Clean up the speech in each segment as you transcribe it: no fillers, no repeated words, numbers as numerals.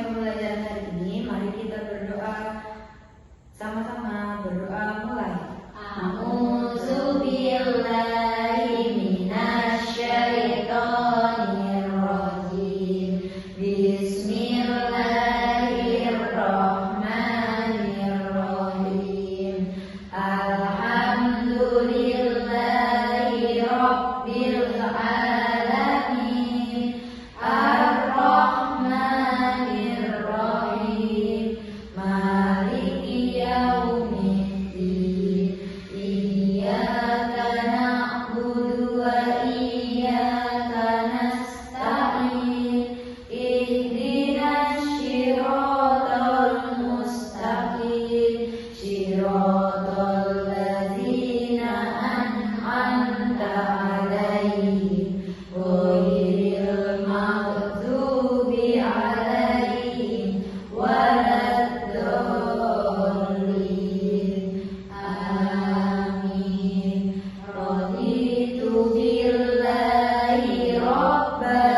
pembelajaran hari ini, mari kita berdoa sama-sama. Berdoa mulai. A'udzubillahi minasyaitonirrajim. Bismillahirrahmanirrahim. Alhamdulillahi rabbil alamin. Ar-Rahmanir-Rahim. Maliki yaumiddin. Iyyaka na'budu wa iyyaka nasta'in. Ihdinas shiratal mustaqim. Shiratal ladzina an'amta 'alaihim ghairil maghdubi 'alaihim waladdallin. Amin. Raditu billahi rabba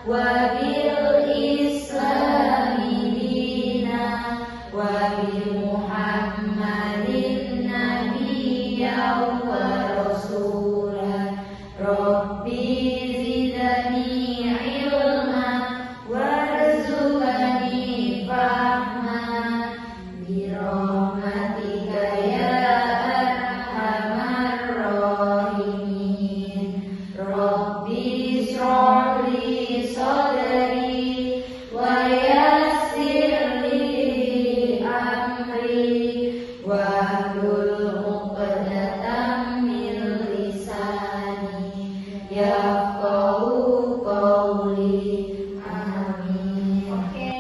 wa bil islami dina wa bi Muhammadin nabiyyan wa rasula. Rabbi zidni ilma warzuqni fahma birahmatika ya arhamar rahimin. Rabbi shrah li sadri wa yassir li amri wahlul 'uqdatam min lisani yafqahu qawli. Amin. Oke,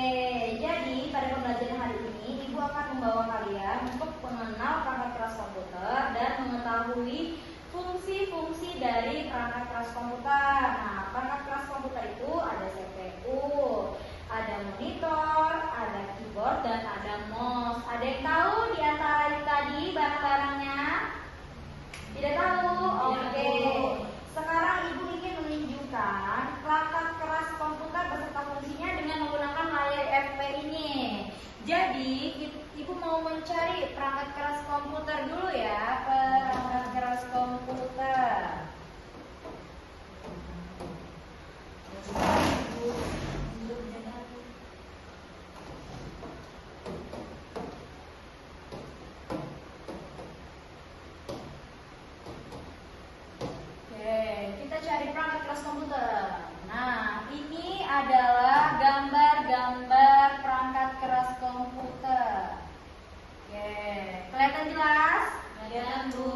jadi pada pembelajaran hari ini Ibu akan membawa kalian untuk mengenal perangkat keras komputer dan mengetahui fungsi-fungsi dari perangkat keras komputer. Nah, perangkat keras komputer itu ada CPU, ada monitor, ada keyboard, dan ada mouse. Ada yang tahu di antara itu tadi barang-barangnya? Tidak tahu? Oke. Sekarang Ibu ingin menunjukkan perangkat keras komputer beserta fungsinya dengan menggunakan layar FP ini. Jadi, Ibu mau mencari perangkat keras komputer dulu ya. Perangkat keras komputer. Oke, kita cari perangkat keras komputer. Nah, ini adalah gambar-gambar perangkat keras komputer. Oke, kelihatan jelas?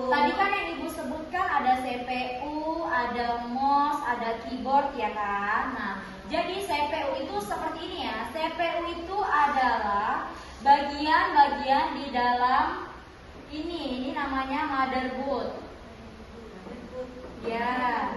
Tadi kan yang Ibu sebutkan ada CPU, ada mouse, ada keyboard ya kan? Nah, jadi CPU itu seperti ini ya. CPU itu adalah bagian-bagian di dalam ini namanya motherboard. Ya,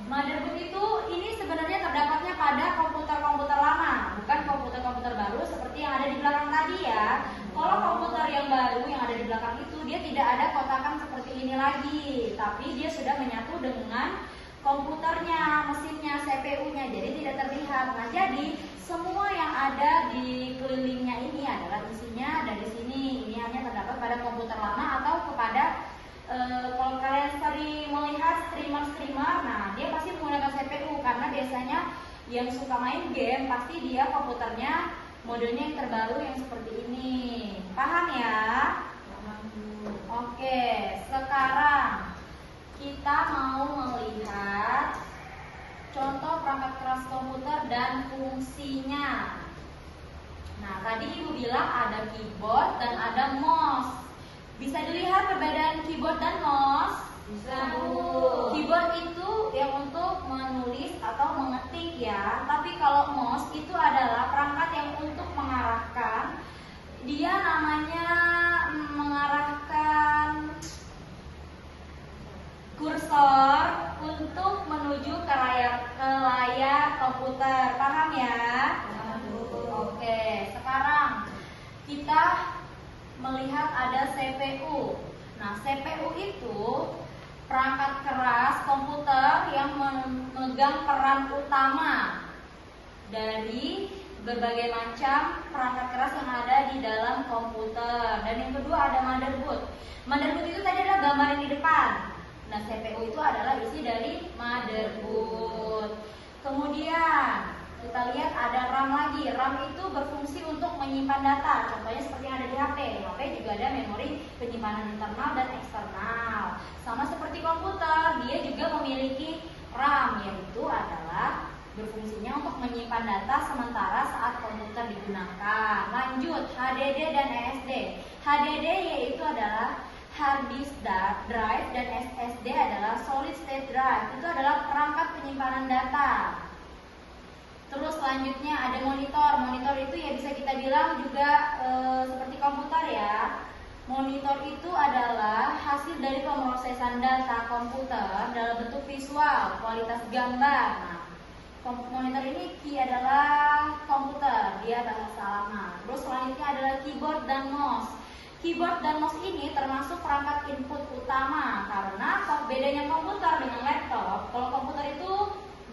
motherboard itu ini sebenarnya terdapatnya pada komputer-komputer lama, bukan komputer-komputer baru seperti yang ada di belakang tadi ya. Kalau komputer yang baru yang ada di belakang itu dia tidak ada kotakan seperti ini lagi, tapi dia sudah menyatu dengan komputernya, mesinnya, CPU-nya, jadi tidak terlihat. Nah, jadi semua yang ada di kelilingnya ini adalah isinya dari sini. Ini hanya terdapat pada komputer lama atau kepada kalau kalian sering melihat streamer, nah dia pasti menggunakan CPU karena biasanya yang suka main game pasti dia komputernya modenya yang terbaru yang seperti ini. Paham ya? Oke, sekarang kita mau melihat contoh perangkat keras komputer dan fungsinya. Nah, tadi Ibu bilang ada keyboard dan ada mouse. Bisa dilihat perbedaan keyboard dan mouse? Bisa, Bu. Keyboard itu yang untuk menulis atau mengetik ya. Tapi kalau mouse itu adalah perangkat yang untuk mengarahkan. Dia namanya mengarahkan kursor untuk menuju ke layar komputer. Paham ya? Paham, Bu. Oke, sekarang kita melihat ada CPU. Nah, CPU itu perangkat keras komputer yang memegang peran utama dari berbagai macam perangkat keras yang ada di dalam komputer. Dan yang kedua ada motherboard. Motherboard itu tadi adalah gambar yang di depan. Nah, CPU itu adalah isi dari motherboard. Kemudian kita lihat ada RAM lagi. RAM itu berfungsi untuk menyimpan data. Contohnya seperti yang ada di HP. HP juga ada memori penyimpanan internal dan eksternal. Sama seperti komputer, dia juga memiliki RAM, yaitu adalah berfungsinya untuk menyimpan data sementara saat komputer digunakan. Lanjut, HDD dan SSD. HDD yaitu adalah hard disk drive dan SSD adalah solid state drive. Itu adalah perangkat penyimpanan data. Terus selanjutnya ada monitor. Monitor itu ya bisa kita bilang juga seperti komputer ya. Monitor itu adalah hasil dari pemrosesan data komputer dalam bentuk visual, kualitas gambar. Nah, monitor ini key adalah komputer, dia bahasa lama. Terus selanjutnya adalah keyboard dan mouse. Keyboard dan mouse ini termasuk perangkat input utama karena bedanya komputer dengan laptop. Kalau komputer itu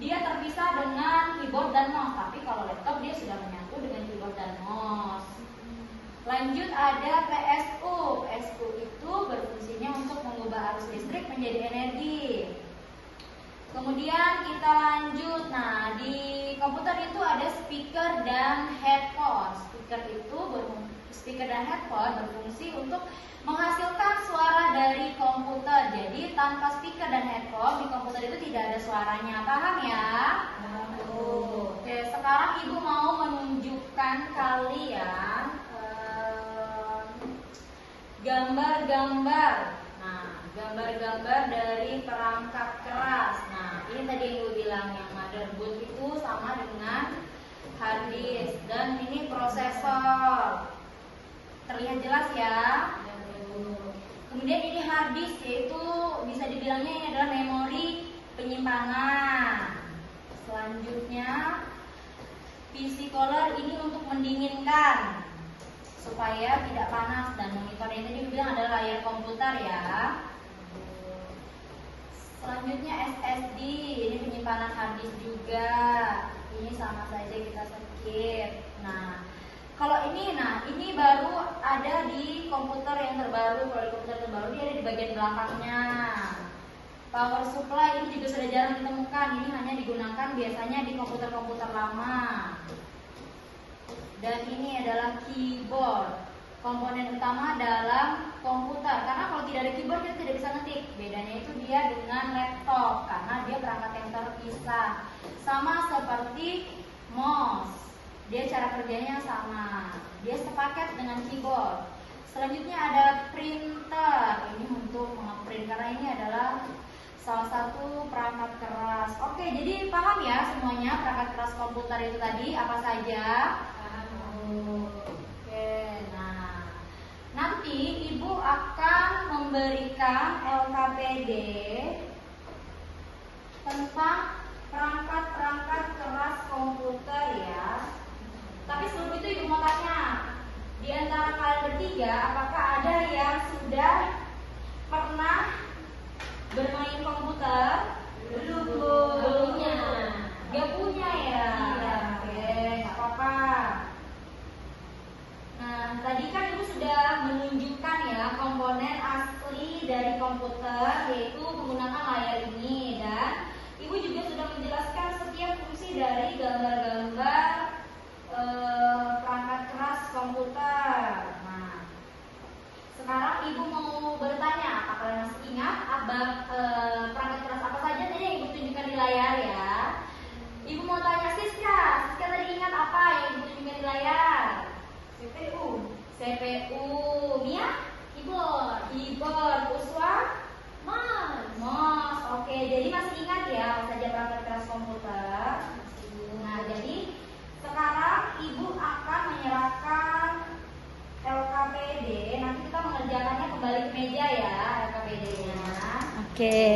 dia terpisah dengan keyboard dan mouse, tapi kalau laptop dia sudah menyatu dengan keyboard dan mouse. Lanjut ada PSU. PSU itu berfungsinya untuk mengubah arus listrik menjadi energi. Kemudian kita lanjut. Nah, di komputer itu ada speaker dan headphone. Speaker dan headphone berfungsi untuk menghasilkan suara dari komputer. Jadi tanpa speaker dan headphone di komputer itu tidak ada suaranya. Paham ya? Oke, sekarang ibu mau menunjukkan kalian gambar-gambar. Nah, gambar-gambar dari perangkat keras. Nah, ini tadi yang gue bilang, yang motherboard itu sama dengan hard disk, dan ini prosesor. Terlihat jelas ya. Kemudian ini hard disk, yaitu bisa dibilangnya ini adalah memori penyimpanan. Selanjutnya PC cooler ini untuk mendinginkan supaya tidak panas, dan monitor ini tadi bilang adalah layar komputer ya. Selanjutnya SSD, ini penyimpanan hard disk juga. Ini sama saja kita skip. Nah, kalau ini, ini baru ada di komputer yang terbaru. Kalau di komputer terbaru dia ada di bagian belakangnya. Power supply ini juga sudah jarang ditemukan. Ini hanya digunakan biasanya di komputer-komputer lama. Dan ini adalah keyboard, komponen utama dalam komputer. Karena kalau tidak ada keyboard kita tidak bisa ngetik. Bedanya itu dia dengan laptop karena dia perangkat yang terpisah. Sama seperti mouse, dia cara kerjanya sama. Dia sepaket dengan keyboard. Selanjutnya ada printer. Ini untuk mengeprint karena ini adalah salah satu perangkat keras. Oke, jadi paham ya semuanya perangkat keras komputer itu tadi apa saja? Oke, nah nanti ibu akan memberikan LKPD tentang perangkat-perangkat keras komputer ya. Tapi sebelum itu ibu mau tanya, di antara kalian bertiga apakah ada yang sudah pernah bermain komputer? Belum. Gak punya ya? Iya. Oke, gak apa-apa. Nah, tadi kan ibu sudah menunjukkan ya komponen asli dari komputer, yaitu menggunakan layar ini, dan ibu juga sudah menjelaskan setiap fungsi dari gambar-gambar perangkat keras komputer. Nah, sekarang ibu mau bertanya, apa kalian masih ingat perangkat keras apa saja tadi yang ibu tunjukkan di layar ya? Ibu mau tanya Siska tadi ingat apa yang ibu tunjukkan di layar? CPU, Mia? Keyboard, Uswa? Mouse. Oke, jadi masih ingat ya apa saja perangkat keras komputer? Nah, jadi sekarang ibu akan menyerahkan LKPD. Nanti kita mengerjakannya kembali ke meja ya, LKPD-nya. Oke.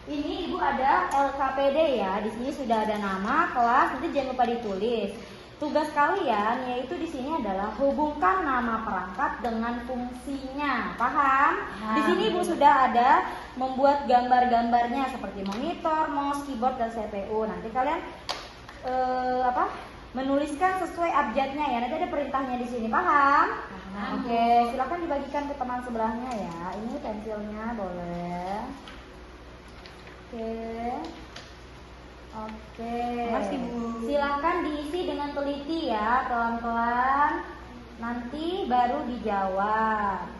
Ini ibu ada LKPD ya. Di sini sudah ada nama, kelas. Nanti jangan lupa ditulis. Tugas kalian yaitu di sini adalah hubungkan nama perangkat dengan fungsinya. Paham? Di sini ibu sudah ada membuat gambar-gambarnya seperti monitor, mouse, keyboard, dan CPU. Nanti kalian menuliskan sesuai abjadnya ya. Nanti ada perintahnya di sini, paham? Paham. Oke, silakan dibagikan ke teman sebelahnya ya. Ini pensilnya boleh. Oke. Oke. Makasih, Bu. Silakan diisi dengan teliti ya, pelan-pelan. Nanti baru dijawab.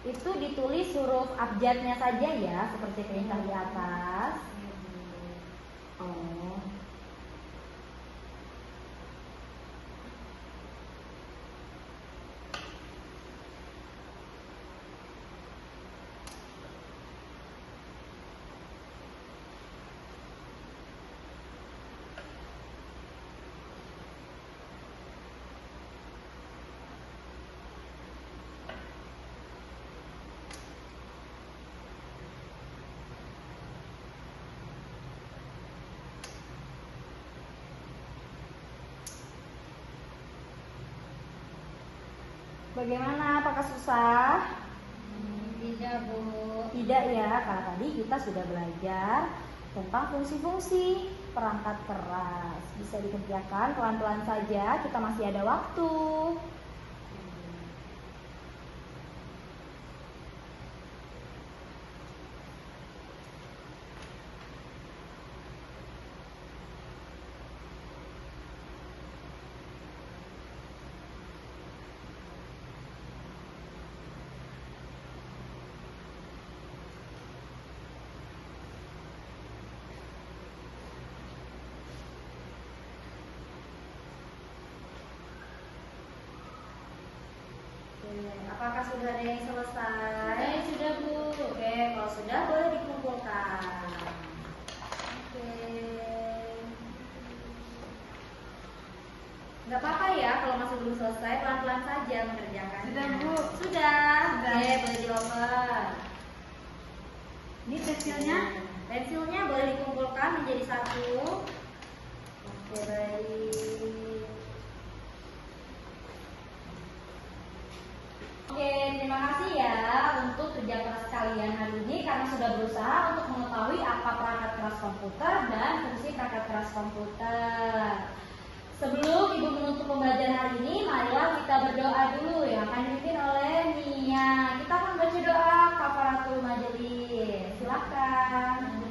Itu ditulis huruf abjadnya saja ya, seperti perintah di atas. Oh. Bagaimana? Apakah susah? Tidak, Bu. Tidak ya, karena tadi kita sudah belajar tentang fungsi-fungsi perangkat keras. Bisa dikerjakan pelan-pelan saja, kita masih ada waktu. Apakah sudah ada yang selesai? Sudah, Bu. Oke, kalau sudah boleh dikumpulkan. Oke. Nggak apa-apa ya kalau masih belum selesai, pelan-pelan saja mengerjakan. Sudah, Bu. Sudah. Oke, boleh diloper. Ini pensilnya. Pensilnya boleh dikumpulkan menjadi satu. Oke, baik. Oke, terima kasih ya untuk kerja keras kalian hari ini karena sudah berusaha untuk mengetahui apa perangkat keras komputer dan fungsi perangkat keras komputer. Sebelum Ibu menutup pembelajaran hari ini, marilah kita berdoa dulu yang akan dipimpin oleh Nia. Kita akan baca doa kafaratul majelis. Silakan.